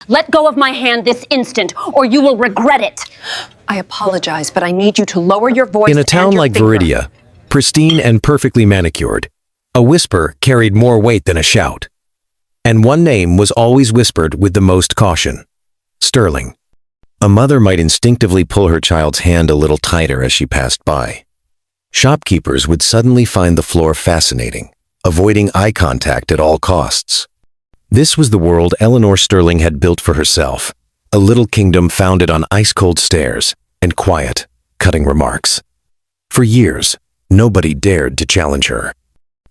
Let go of my hand this instant, or you will regret it. I apologize, but I need you to lower your voice. In a town like Veridia, pristine and perfectly manicured, a whisper carried more weight than a shout. And one name was always whispered with the most caution: Sterling. A mother might instinctively pull her child's hand a little tighter as she passed by. Shopkeepers would suddenly find the floor fascinating, avoiding eye contact at all costs. This was the world Eleanor Sterling had built for herself, a little kingdom founded on ice-cold stares and quiet, cutting remarks. For years, nobody dared to challenge her.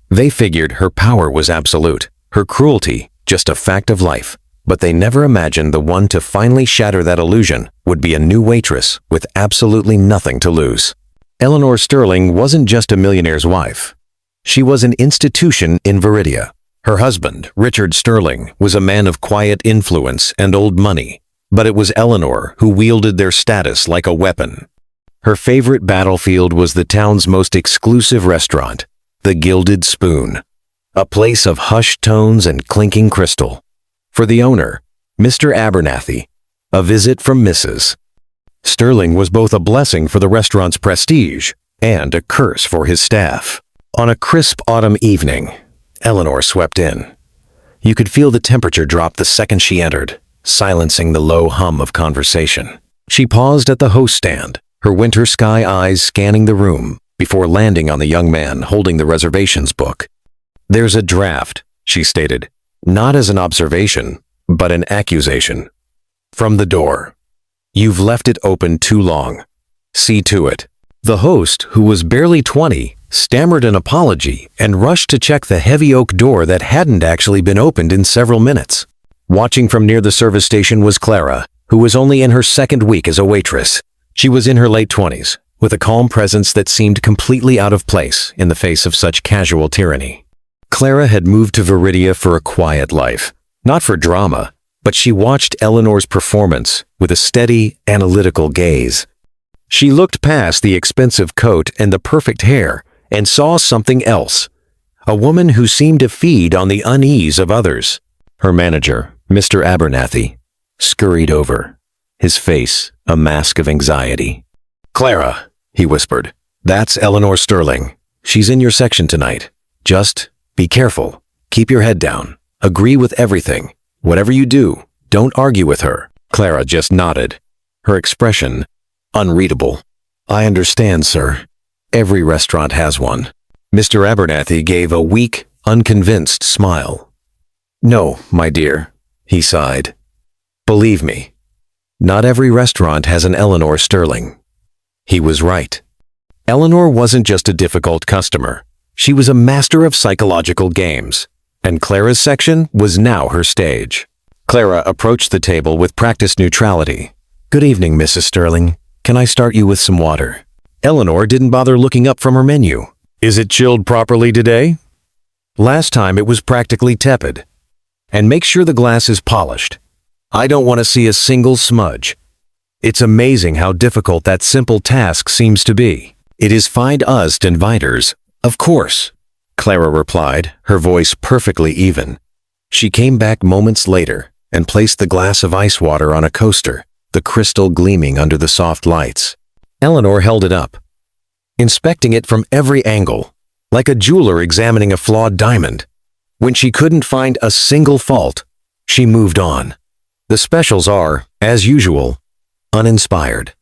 They figured her power was absolute, her cruelty just a fact of life, but they never imagined the one to finally shatter that illusion would be a new waitress with absolutely nothing to lose. Eleanor Sterling wasn't just a millionaire's wife. She was an institution in Veridia. Her husband, Richard Sterling, was a man of quiet influence and old money, but it was Eleanor who wielded their status like a weapon. Her favorite battlefield was the town's most exclusive restaurant, the Gilded Spoon, a place of hushed tones and clinking crystal. For the owner, Mr. Abernathy, a visit from Mrs. Sterling was both a blessing for the restaurant's prestige and a curse for his staff. On a crisp autumn evening, Eleanor swept in. You could feel the temperature drop the second she entered, silencing the low hum of conversation. She paused at the host stand, her winter sky eyes scanning the room before landing on the young man holding the reservations book. "There's a draft," she stated, not as an observation, but an accusation. "From the door. You've left it open too long. See to it." The host, who was barely 20, stammered an apology and rushed to check the heavy oak door that hadn't actually been opened in several minutes. Watching from near the service station was Clara, who was only in her second week as a waitress. She was in her late 20s, with a calm presence that seemed completely out of place in the face of such casual tyranny. Clara had moved to Veridia for a quiet life, not for drama, but she watched Eleanor's performance with a steady, analytical gaze. She looked past the expensive coat and the perfect hair and saw something else, a woman who seemed to feed on the unease of others. Her manager, Mr. Abernathy, scurried over, his face a mask of anxiety. "Clara," he whispered, "that's Eleanor Sterling. She's in your section tonight. Just be careful. Keep your head down. Agree with everything. Whatever you do, don't argue with her." Clara just nodded, her expression unreadable. "I understand, sir. Every restaurant has one." Mr. Abernathy gave a weak, unconvinced smile. "No, my dear," he sighed. "Believe me, not every restaurant has an Eleanor Sterling." He was right. Eleanor wasn't just a difficult customer. She was a master of psychological games, and Clara's section was now her stage. Clara approached the table with practiced neutrality. "Good evening, Mrs. Sterling. Can I start you with some water?" Eleanor didn't bother looking up from her menu. "Is it chilled properly today?" "Last time it was practically tepid. And make sure the glass is polished. I don't want to see a single smudge." It's amazing how difficult that simple task seems to be. "It is fine us inviters, of course," Clara replied, her voice perfectly even. She came back moments later and placed the glass of ice water on a coaster, the crystal gleaming under the soft lights. Eleanor held it up, inspecting it from every angle, like a jeweler examining a flawed diamond. When she couldn't find a single fault, she moved on. The specials are, as usual, uninspired.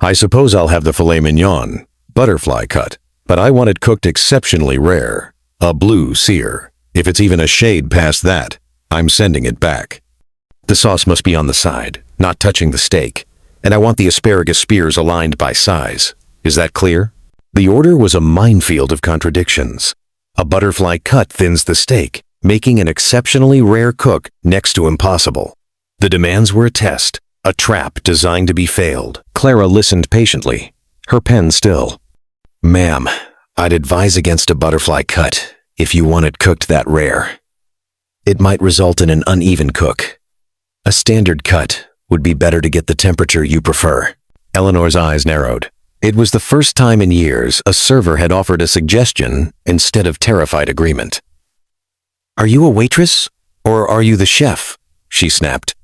"I suppose I'll have the filet mignon, butterfly cut, but I want it cooked exceptionally rare, a blue sear. If it's even a shade past that, I'm sending it back. The sauce must be on the side, not touching the steak, and I want the asparagus spears aligned by size. Is that clear?" The order was a minefield of contradictions. A butterfly cut thins the steak, making an exceptionally rare cook next to impossible. The demands were a test, a trap designed to be failed. Clara listened patiently, her pen still. "Ma'am, I'd advise against a butterfly cut if you want it cooked that rare. It might result in an uneven cook. A standard cut would be better to get the temperature you prefer." Eleanor's eyes narrowed. It was the first time in years a server had offered a suggestion instead of terrified agreement. "Are you a waitress, or are you the chef?" she snapped.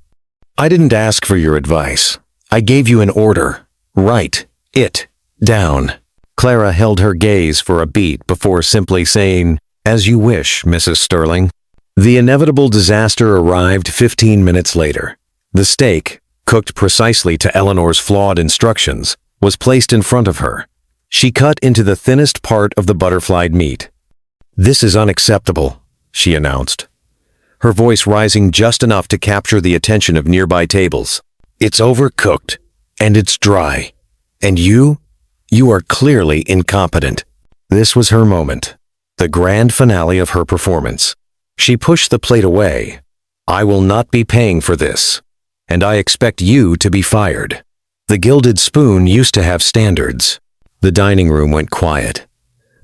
I didn't ask for your advice. I gave you an order. Write it down. Clara held her gaze for a beat before simply saying, "As you wish, Mrs. Sterling." The inevitable disaster arrived 15 minutes later. The steak, cooked precisely to Eleanor's flawed instructions, was placed in front of her. She cut into the thinnest part of the butterflied meat. "This is unacceptable," she announced, her voice rising just enough to capture the attention of nearby tables. "It's overcooked, and it's dry. And you are clearly incompetent." This was her moment, the grand finale of her performance. She pushed the plate away. "I will not be paying for this, and I expect you to be fired." The Gilded Spoon used to have standards. The dining room went quiet.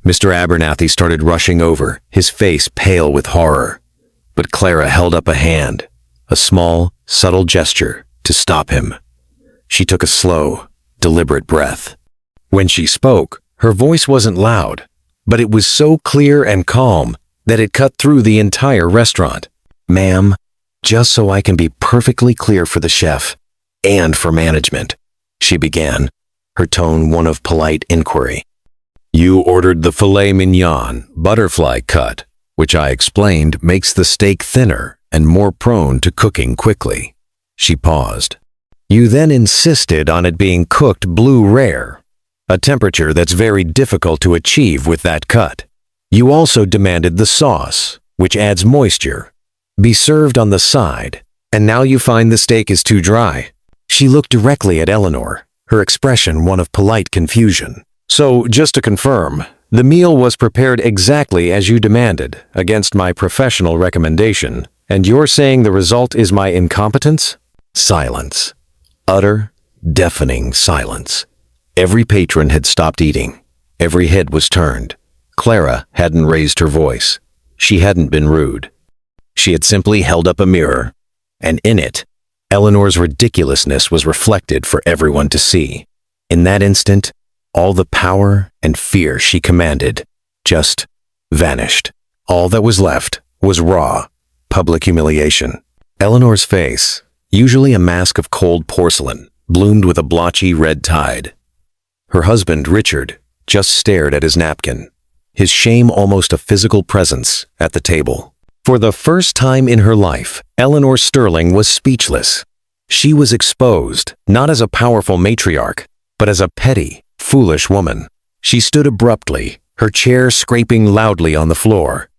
Mr. Abernathy started rushing over, his face pale with horror. But Clara held up a hand, a small, subtle gesture, to stop him. She took a slow, deliberate breath. When she spoke, her voice wasn't loud, but it was so clear and calm that it cut through the entire restaurant. "Ma'am, just so I can be perfectly clear for the chef and for management," she began, her tone one of polite inquiry. "You ordered the filet mignon, butterfly cut, which I explained makes the steak thinner and more prone to cooking quickly." She paused. "You then insisted on it being cooked blue rare, a temperature that's very difficult to achieve with that cut. You also demanded the sauce, which adds moisture, be served on the side, and now you find the steak is too dry." She looked directly at Eleanor, her expression one of polite confusion. "So, just to confirm, the meal was prepared exactly as you demanded, against my professional recommendation, and you're saying the result is my incompetence?" Silence. Utter, deafening silence. Every patron had stopped eating. Every head was turned. Clara hadn't raised her voice. She hadn't been rude. She had simply held up a mirror, and in it, Eleanor's ridiculousness was reflected for everyone to see. In that instant, all the power and fear she commanded just vanished. All that was left was raw, public humiliation. Eleanor's face, usually a mask of cold porcelain, bloomed with a blotchy red tide. Her husband, Richard, just stared at his napkin, his shame almost a physical presence at the table. For the first time in her life, Eleanor Sterling was speechless. She was exposed, not as a powerful matriarch, but as a petty, foolish woman. She stood abruptly, her chair scraping loudly on the floor.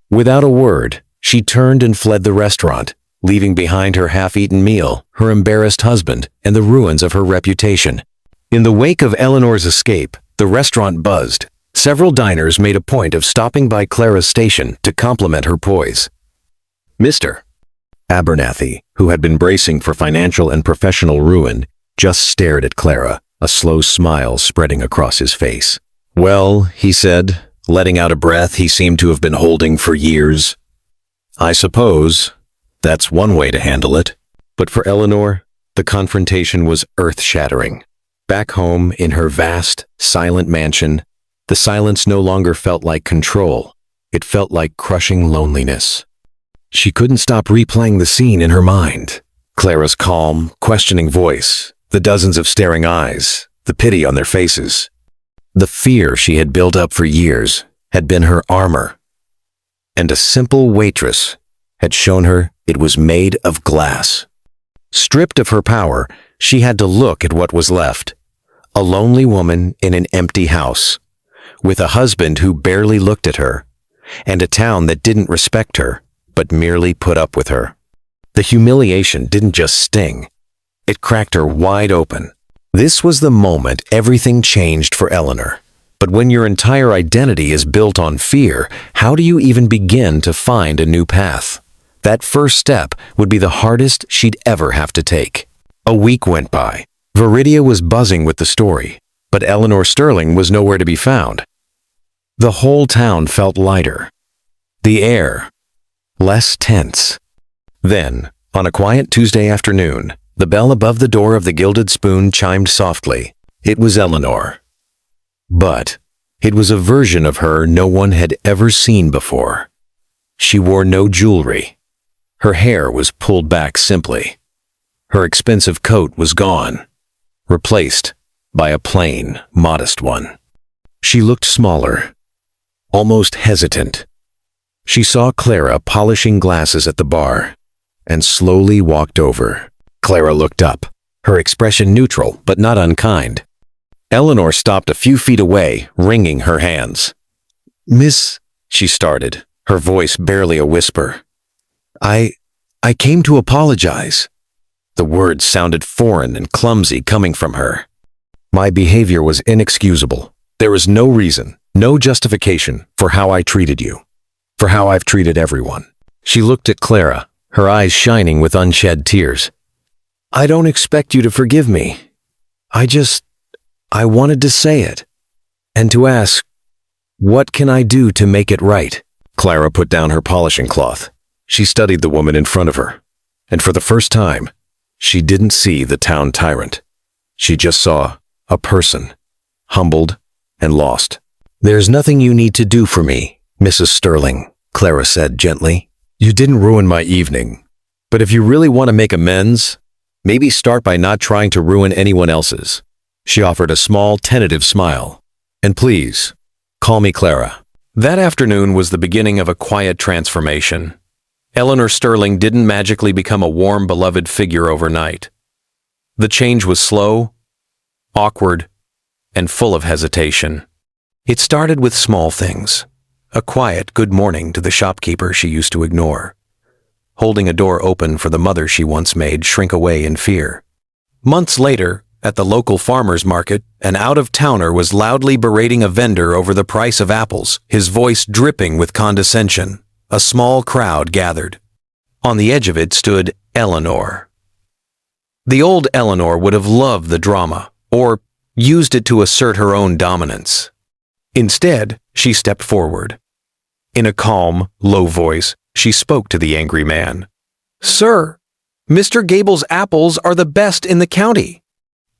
Without a word, she turned and fled the restaurant, leaving behind her half-eaten meal, her embarrassed husband, and the ruins of her reputation. In the wake of Eleanor's escape, the restaurant buzzed. Several diners made a point of stopping by Clara's station to compliment her poise. Mr. Abernathy, who had been bracing for financial and professional ruin, just stared at Clara, a slow smile spreading across his face. "Well," he said, letting out a breath he seemed to have been holding for years, "I suppose that's one way to handle it." But for Eleanor, the confrontation was earth-shattering. Back home in her vast, silent mansion, the silence no longer felt like control. It felt like crushing loneliness. She couldn't stop replaying the scene in her mind. Clara's calm, questioning voice, the dozens of staring eyes, the pity on their faces. The fear she had built up for years had been her armor. And a simple waitress had shown her it was made of glass. Stripped of her power, she had to look at what was left. A lonely woman in an empty house, with a husband who barely looked at her, and a town that didn't respect her, but merely put up with her. The humiliation didn't just sting. It cracked her wide open. This was the moment everything changed for Eleanor. But when your entire identity is built on fear, how do you even begin to find a new path? That first step would be the hardest she'd ever have to take. A week went by. Veridia was buzzing with the story, but Eleanor Sterling was nowhere to be found. The whole town felt lighter. The air, less tense. Then, on a quiet Tuesday afternoon, the bell above the door of the Gilded Spoon chimed softly. It was Eleanor. But it was a version of her no one had ever seen before. She wore no jewelry. Her hair was pulled back simply. Her expensive coat was gone, replaced by a plain, modest one. She looked smaller, almost hesitant. She saw Clara polishing glasses at the bar and slowly walked over. Clara looked up, her expression neutral but not unkind. Eleanor stopped a few feet away, wringing her hands. "Miss," she started, her voice barely a whisper. I came to apologize." The words sounded foreign and clumsy coming from her. "My behavior was inexcusable. There is no reason, no justification for how I treated you, for how I've treated everyone." She looked at Clara, her eyes shining with unshed tears. "I don't expect you to forgive me. I wanted to say it, and to ask, what can I do to make it right?" Clara put down her polishing cloth. She studied the woman in front of her, and for the first time, she didn't see the town tyrant. She just saw a person, humbled and lost. "There's nothing you need to do for me, Mrs. Sterling," Clara said gently. "You didn't ruin my evening, but if you really want to make amends, maybe start by not trying to ruin anyone else's." She offered a small, tentative smile. "And please, call me Clara." That afternoon was the beginning of a quiet transformation. Eleanor Sterling didn't magically become a warm, beloved figure overnight. The change was slow, awkward, and full of hesitation. It started with small things. A quiet good morning to the shopkeeper she used to ignore. Holding a door open for the mother she once made shrink away in fear. Months later, at the local farmer's market, an out-of-towner was loudly berating a vendor over the price of apples, his voice dripping with condescension. A small crowd gathered. On the edge of it stood Eleanor. The old Eleanor would have loved the drama, or used it to assert her own dominance. Instead, she stepped forward. In a calm, low voice, she spoke to the angry man. "Sir, Mr. Gable's apples are the best in the county.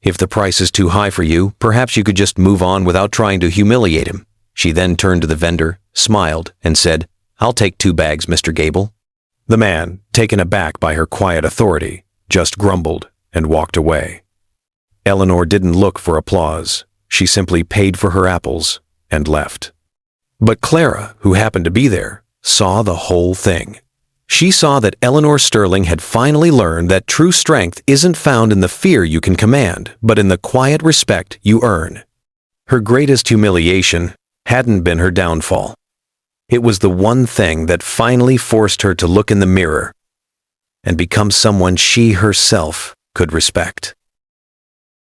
If the price is too high for you, perhaps you could just move on without trying to humiliate him." She then turned to the vendor, smiled, and said, "I'll take 2 bags, Mr. Gable." The man, taken aback by her quiet authority, just grumbled and walked away. Eleanor didn't look for applause. She simply paid for her apples and left. But Clara, who happened to be there, saw the whole thing. She saw that Eleanor Sterling had finally learned that true strength isn't found in the fear you can command, but in the quiet respect you earn. Her greatest humiliation hadn't been her downfall. It was the one thing that finally forced her to look in the mirror and become someone she herself could respect.